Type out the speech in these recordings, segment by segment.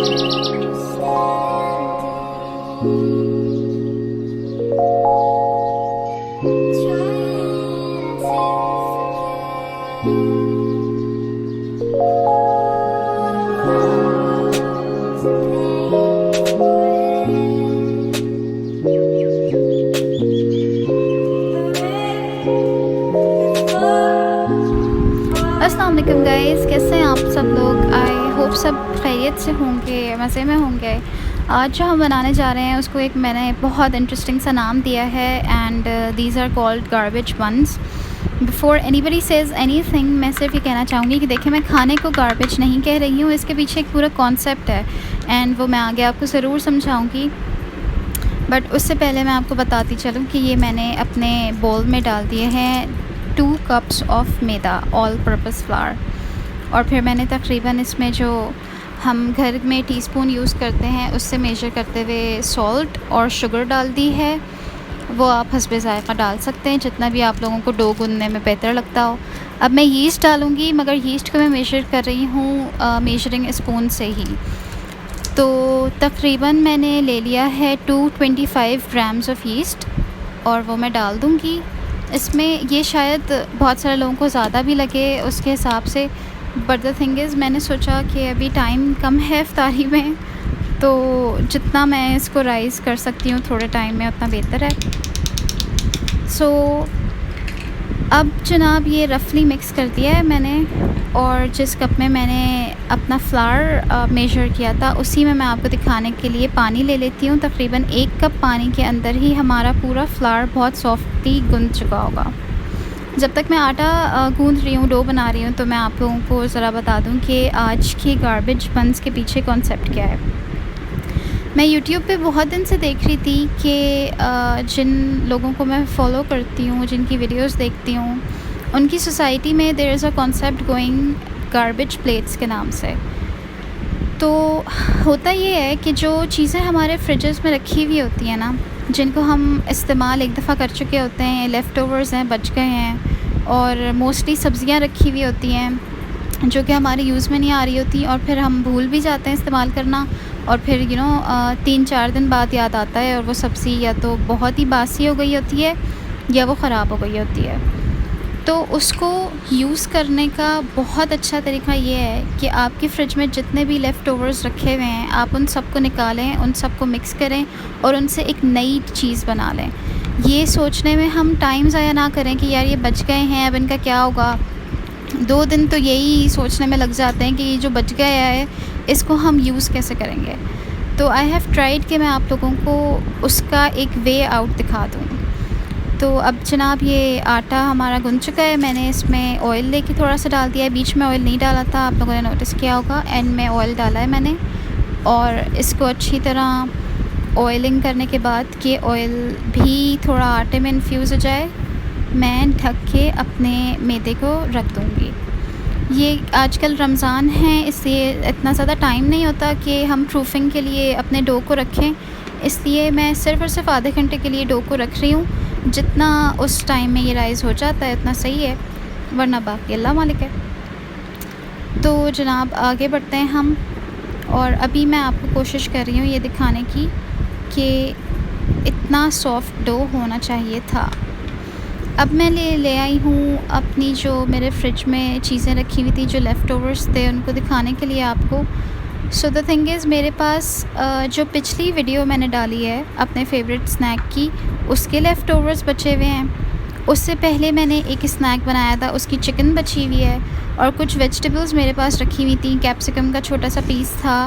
अस्सलाम वालेकुम गाइस, कैसे हैं आप सब लोग। आई होप सब खैरियत से होंगे, मज़े में होंगे। आज जो हम बनाने जा रहे हैं उसको एक मैंने बहुत इंटरेस्टिंग सा नाम दिया है and these are called garbage buns. Before anybody says anything, मैं सिर्फ ये कहना चाहूँगी कि देखिए, मैं खाने को गार्बेज नहीं कह रही हूँ, इसके पीछे एक पूरा कॉन्सेप्ट है एंड वो मैं आगे आपको ज़रूर समझाऊँगी। बट उससे पहले मैं आपको बताती चलूँ कि ये मैंने अपने बोल में डाल दिए हैं 2 cups of maida, all purpose flower. और फिर मैंने तकरीबन इसमें जो हम घर में टीस्पून यूज़ करते हैं उससे मेजर करते हुए सॉल्ट और शुगर डाल दी है। वो आप हस्बे ज़ायक़ा डाल सकते हैं, जितना भी आप लोगों को डो गूंदने में बेहतर लगता हो। अब मैं यीस्ट डालूँगी, मगर यीस्ट को मैं मेजर कर रही हूँ मेजरिंग स्पून से ही। तो तकरीबन मैंने ले लिया है 225 ग्राम्स ऑफ यीस्ट और वो मैं डाल दूँगी इसमें। ये शायद बहुत सारे लोगों को ज़्यादा भी लगे उसके हिसाब से, बट द थिंग इज़ मैंने सोचा कि अभी टाइम कम है इफ्तारी में, तो जितना मैं इसको राइज़ कर सकती हूँ थोड़े टाइम में उतना बेहतर है। सो अब जनाब ये रफली मिक्स कर दिया है मैंने, और जिस कप में मैंने अपना फ्लावर मेजर किया था उसी में मैं आपको दिखाने के लिए पानी ले लेती हूँ। तकरीबन 1 कप पानी के अंदर ही हमारा पूरा फ्लावर बहुत सॉफ्टली गूंद चुका होगा। जब तक मैं आटा गूंद रही हूँ, डो बना रही हूँ, तो मैं आप लोगों को ज़रा बता दूँ कि आज की गार्बेज बन्स के पीछे कॉन्सेप्ट क्या है। मैं यूट्यूब पे बहुत दिन से देख रही थी कि जिन लोगों को मैं फ़ॉलो करती हूँ, जिनकी वीडियोस देखती हूँ, उनकी सोसाइटी में there is a concept going garbage plates के नाम से। तो होता ये है कि जो चीज़ें हमारे फ्रिजेस में रखी हुई होती हैं ना, जिनको हम इस्तेमाल एक दफ़ा कर चुके होते हैं, लेफ़्ट ओवर्स हैं, बच गए हैं, और मोस्टली सब्ज़ियाँ रखी हुई होती हैं जो कि हमारे यूज़ में नहीं आ रही होती, और फिर हम भूल भी जाते हैं इस्तेमाल करना, और फिर 3-4 दिन बाद याद आता है और वो सब्ज़ी या तो बहुत ही बासी हो गई होती है या वो ख़राब हो गई होती है। तो उसको यूज़ करने का बहुत अच्छा तरीका ये है कि आपकी फ़्रिज में जितने भी लेफ़्ट ओवर्स रखे हुए हैं, आप उन सबको निकालें, उन सबको मिक्स करें और उनसे एक नई चीज़ बना लें। ये सोचने में हम टाइम ज़ाया ना करें कि यार ये बच गए हैं, अब इनका क्या होगा। 2 दिन तो यही सोचने में लग जाते हैं कि ये जो बच गया है इसको हम यूज़ कैसे करेंगे। तो आई हैव ट्राइड कि मैं आप लोगों को उसका एक वे आउट दिखा दूँ। तो अब जनाब ये आटा हमारा गूंद चुका है। मैंने इसमें ऑयल लेके थोड़ा सा डाल दिया है, बीच में ऑयल नहीं डाला था, आप लोगों ने नोटिस किया होगा। एंड में ऑयल डाला है मैंने, और इसको अच्छी तरह ऑयलिंग करने के बाद कि ऑयल भी थोड़ा आटे में इन्फ्यूज़ हो जाए, मैं ढक के अपने मैदे को रख दूँगी। ये आजकल रमज़ान है, इसलिए इतना ज़्यादा टाइम नहीं होता कि हम प्रूफिंग के लिए अपने डो को रखें, इसलिए मैं सिर्फ़ और सिर्फ आधे घंटे के लिए डो को रख रही हूँ। जितना उस टाइम में ये राइज़ हो जाता है उतना सही है, वरना बाकी अल्लाह मालिक है। तो जनाब आगे बढ़ते हैं हम, और अभी मैं आपको कोशिश कर रही हूँ ये दिखाने की कि इतना सॉफ्ट डो होना चाहिए था। अब मैं ले आई हूँ अपनी जो मेरे फ्रिज में चीज़ें रखी हुई थी, जो लेफ़्ट ओवर्स थे, उनको दिखाने के लिए आपको। सो द थिंग इज़, मेरे पास जो पिछली वीडियो मैंने डाली है अपने फेवरेट स्नैक की, उसके लेफ़्ट ओवर्स बचे हुए हैं। उससे पहले मैंने एक स्नैक बनाया था, उसकी चिकन बची हुई है, और कुछ वेजिटेबल्स मेरे पास रखी हुई थी। कैप्सिकम का छोटा सा पीस था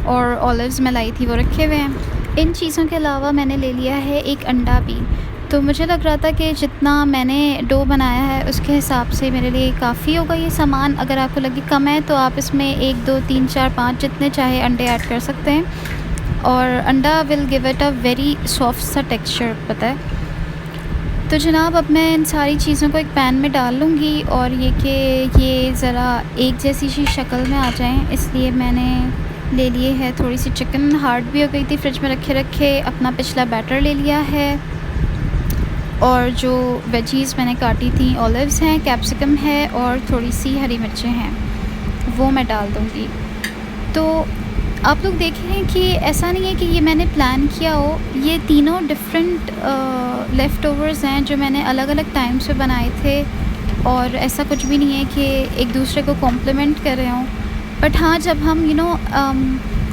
और ऑलिव्स मैं लाई थी, वो रखे हुए हैं। इन चीज़ों के अलावा मैंने ले लिया है एक अंडा भी। तो मुझे लग रहा था कि जितना मैंने डो बनाया है उसके हिसाब से मेरे लिए काफ़ी होगा ये सामान। अगर आपको लगे कम है तो आप इसमें 1, 2, 3, 4, 5 जितने चाहे अंडे ऐड कर सकते हैं, और अंडा will give it a very soft सा टेक्सचर, पता है। तो जनाब अब मैं इन सारी चीज़ों को एक पैन में डाल लूँगी, और ये कि ये ज़रा एक जैसी सी शक्ल में आ जाएँ, इसलिए मैंने ले लिए है थोड़ी सी चिकन। हार्ड भी हो गई थी फ्रिज में रखे रखे। अपना पिछला बैटर ले लिया है, और जो वेजीज़ मैंने काटी थी, ऑलिव्स हैं, कैप्सिकम है और थोड़ी सी हरी मिर्चें हैं, वो मैं डाल दूँगी। तो आप लोग देखें कि ऐसा नहीं है कि ये मैंने प्लान किया हो, ये तीनों डिफरेंट लेफ़्ट ओवर्स हैं जो मैंने अलग अलग टाइम्स पे बनाए थे, और ऐसा कुछ भी नहीं है कि एक दूसरे को कॉम्प्लीमेंट कर रहे हों। बट हाँ, जब हम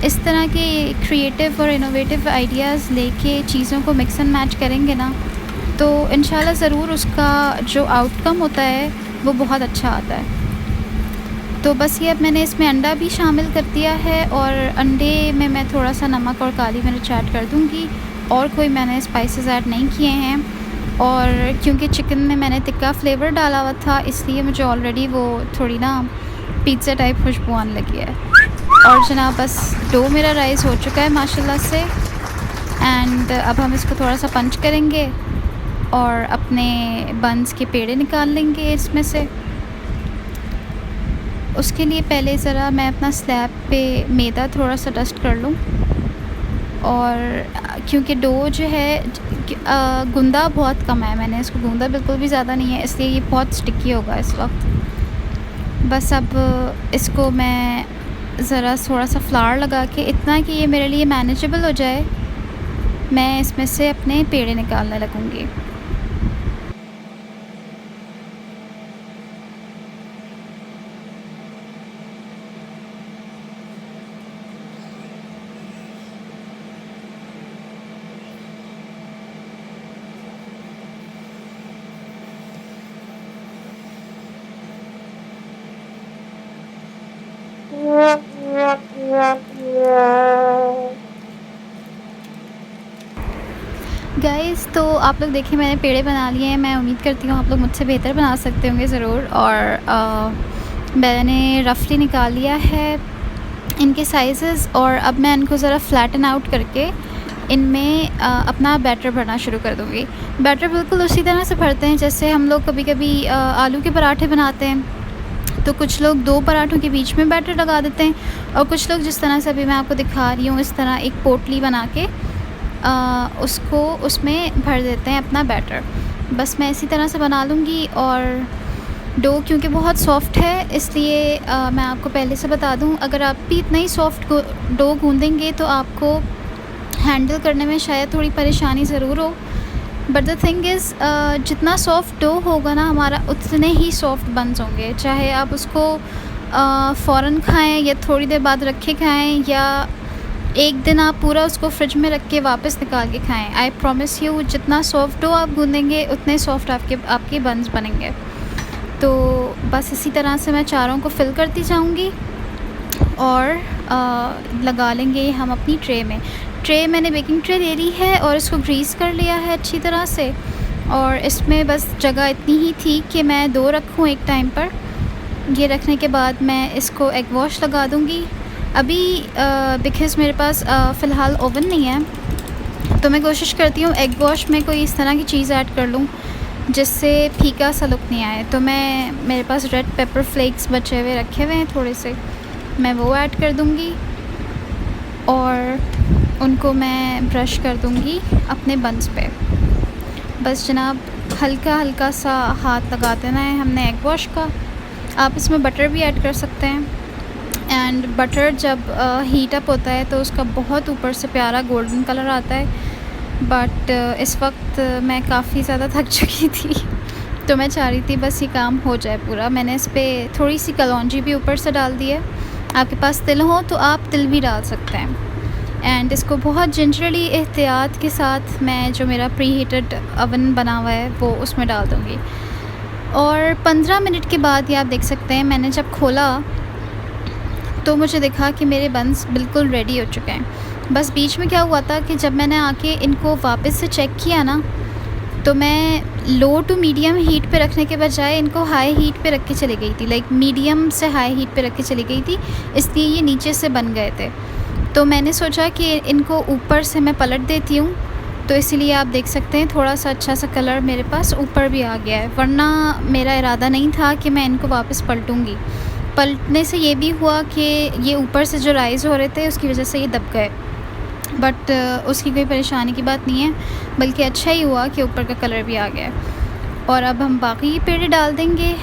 इस तरह के क्रिएटिव और इनोवेटिव आइडियाज़ लेके चीज़ों को मिक्स एंड मैच करेंगे ना, तो इंशाल्लाह ज़रूर उसका जो आउटकम होता है वो बहुत अच्छा आता है। तो बस ये अब मैंने इसमें अंडा भी शामिल कर दिया है, और अंडे में मैं थोड़ा सा नमक और काली मिर्च ऐड कर दूँगी, और कोई मैंने स्पाइसेस ऐड नहीं किए हैं। और क्योंकि चिकन में मैंने तिक्का फ्लेवर डाला हुआ था, इसलिए मुझे ऑलरेडी वो थोड़ी ना पिज़्ज़ा टाइप खुशबू आने लगी है। और जनाब बस डो मेरा राइस हो चुका है माशाल्लाह से। एंड अब हम इसको थोड़ा सा पंच करेंगे और अपने बन्स के पेड़े निकाल लेंगे इसमें से। उसके लिए पहले ज़रा मैं अपना स्लैब पे मैदा थोड़ा सा डस्ट कर लूँ, और क्योंकि डो जो है गूंदा बहुत कम है, मैंने इसको गूंदा बिल्कुल भी ज़्यादा नहीं है, इसलिए ये बहुत स्टिकी होगा इस वक्त। बस अब इसको मैं ज़रा थोड़ा सा फ्लावर लगा के, इतना कि ये मेरे लिए मैनेजेबल हो जाए, मैं इसमें से अपने पेड़े निकालने लगूँगी। गाइस, तो आप लोग देखिए मैंने पेड़े बना लिए हैं। मैं उम्मीद करती हूँ आप लोग मुझसे बेहतर बना सकते होंगे ज़रूर। और मैंने रफली निकाल लिया है इनके साइज़ेस, और अब मैं इनको ज़रा फ्लैटन आउट करके इनमें अपना बैटर भरना शुरू कर दूँगी। बैटर बिल्कुल उसी तरह से भरते हैं जैसे हम लोग कभी कभी आलू के पराठे बनाते हैं। तो कुछ लोग 2 पराठों के बीच में बैटर लगा देते हैं, और कुछ लोग जिस तरह से अभी मैं आपको दिखा रही हूँ, इस तरह एक पोटली बना के उसको उसमें भर देते हैं अपना बैटर। बस मैं इसी तरह से बना लूँगी। और डो क्योंकि बहुत सॉफ़्ट है, इसलिए मैं आपको पहले से बता दूँ, अगर आप भी इतना ही सॉफ़्ट डो गूँधेंगे तो आपको हैंडल करने में शायद थोड़ी परेशानी ज़रूर हो। बट द थिंग इज़, जितना सॉफ़्ट डो होगा ना हमारा, उतने ही सॉफ़्ट बन्स होंगे। चाहे आप उसको फ़ौरन खाएं या थोड़ी देर बाद रख के खाएं, या एक दिन आप पूरा उसको फ्रिज में रख के वापस निकाल के खाएं। आई प्रॉमिस यू, जितना सॉफ़्ट डो आप गूँधेंगे उतने सॉफ़्ट आपके बन्स बनेंगे। तो बस इसी तरह से मैं चारों को फिल करती जाऊँगी, और लगा लेंगे हम अपनी ट्रे में। ट्रे मैंने बेकिंग ट्रे ले ली है और इसको ग्रीस कर लिया है अच्छी तरह से, और इसमें बस जगह इतनी ही थी कि मैं 2 रखूँ एक टाइम पर। ये रखने के बाद मैं इसको एग वॉश लगा दूँगी। अभी बिकॉज़ मेरे पास फ़िलहाल ओवन नहीं है, तो मैं कोशिश करती हूँ एग वॉश में कोई इस तरह की चीज़ ऐड कर लूँ जिससे फीका सा लुक नहीं आए। तो मेरे पास रेड पेपर फ्लेक्स बचे हुए रखे हुए हैं थोड़े से, मैं वो ऐड कर दूँगी, और उनको मैं ब्रश कर दूँगी अपने बन्स पे। बस जनाब हल्का हल्का सा हाथ लगा देना है हमने एग वॉश का। आप इसमें बटर भी ऐड कर सकते हैं, एंड बटर जब हीट अप होता है तो उसका बहुत ऊपर से प्यारा गोल्डन कलर आता है। बट इस वक्त मैं काफ़ी ज़्यादा थक चुकी थी, तो मैं चाह रही थी बस ये काम हो जाए पूरा। मैंने इस पर थोड़ी सी कलौंजी भी ऊपर से डाल दी है। आपके पास तिल हो तो आप तिल भी डाल सकते हैं। एंड इसको बहुत जिंजरली एहतियात के साथ मैं जो मेरा प्री हीटेड अवन बना हुआ है वो उसमें डाल दूँगी। और 15 मिनट के बाद ये आप देख सकते हैं, मैंने जब खोला तो मुझे दिखा कि मेरे बन्स बिल्कुल रेडी हो चुके हैं। बस बीच में क्या हुआ था कि जब मैंने आके इनको वापस से चेक किया ना, तो मैं लो टू मीडियम हीट पे रखने के बजाय इनको हाई हीट पे रख के चली गई थी, लाइक मीडियम से हाई हीट पे रख के चली गई थी, इसलिए ये नीचे से बन गए थे। तो मैंने सोचा कि इनको ऊपर से मैं पलट देती हूँ, तो इसीलिए आप देख सकते हैं थोड़ा सा अच्छा सा कलर मेरे पास ऊपर भी आ गया है, वरना मेरा इरादा नहीं था कि मैं इनको वापस पलटूँगी। पलटने से ये भी हुआ कि ये ऊपर से जो राइज़ हो रहे थे उसकी वजह से ये दब गए, बट उसकी कोई परेशानी की बात नहीं है, बल्कि अच्छा ही हुआ कि ऊपर का कलर भी आ गया। और अब हम बाकी पेड़े डाल देंगे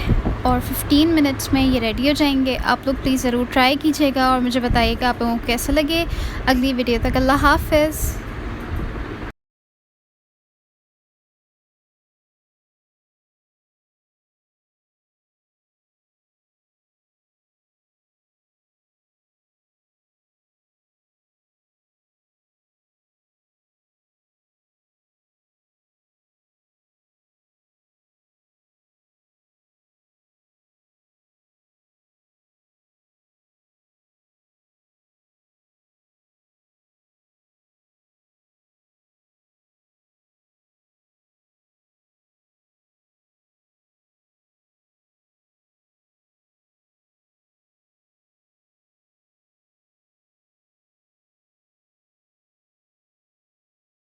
और 15 मिनट्स में ये रेडी हो जाएंगे। आप लोग प्लीज़ ज़रूर ट्राई कीजिएगा और मुझे बताइएगा आप लोगों को कैसे लगे। अगली वीडियो तक अल्लाह हाफ़िज़।